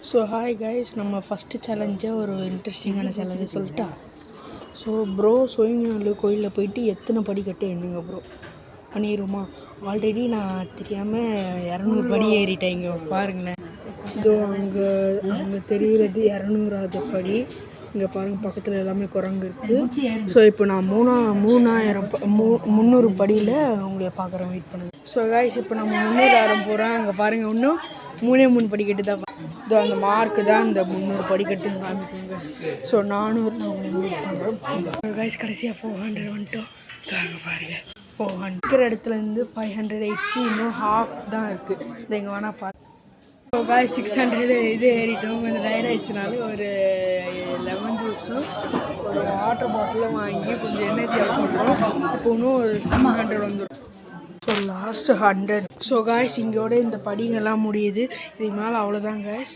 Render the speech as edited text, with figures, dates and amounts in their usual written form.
So hi guys, நம்ம first சேலஞ்சை ஒரு இன்ட்ரெஸ்டிங்கான சேலஞ்சை சொல்லிட்டா. ஸோ ப்ரோ சோழிங்கநல்லூர் கோயிலில் போயிட்டு எத்தனை படிக்கட்டு எண்ணுங்க ப்ரோ பண்ணிடுமா? ஆல்ரெடி நான் தெரியாமல் 200 படி ஏறிட்டேன். இங்கே பாருங்களேன், இதோ அங்கே அங்கே தெரிகிறது 200வது படி. இங்கே பாருங்கள், பக்கத்தில் எல்லாமே குரங்கு இருக்குது. ஸோ இப்போ நான் 300 படியில் உங்களை பார்க்குறேன், வெயிட் பண்ணுங்கள். ஸோ கைஸ், இப்போ நம்ம 300 போகிறோம். அங்கே பாருங்கள், இன்னும் 3 படிக்கட்டு தான். இதோ அந்த மார்க்கு தான் இந்த 300 படிக்கட்டு காமிக்குங்க. ஸோ 400 நான் உங்களை வெயிட் பண்ணுறோம் கைஸ். கடைசியாக 400 வந்துட்டோம். தாங்க பாருங்கள், 400 இருக்கிற இடத்துலேருந்து 500 ஆயிடுச்சு. இன்னும் ஹாஃப் தான் இருக்குது. இதை எங்கே வேணால் பார்த்து. ஸோ காய்ஸ் 600 இது ஏறிட்டோம். கொஞ்சம் டயர்ட் ஆயிடுச்சுனாலும் ஒரு லெமன் ஜூஸும் ஒரு வாட்டர் பாட்டிலும் வாங்கி கொஞ்சம் எனர்ஜியாக பண்ணுறோம். இப்போ இன்னும் ஒரு 700 வந்துடும். So last 100. ஸோ காய்ஸ், இங்கோட இந்த படிங்கெல்லாம் முடியுது. இதுக்கு மேலே அவ்வளோதான் காய்ஸ்.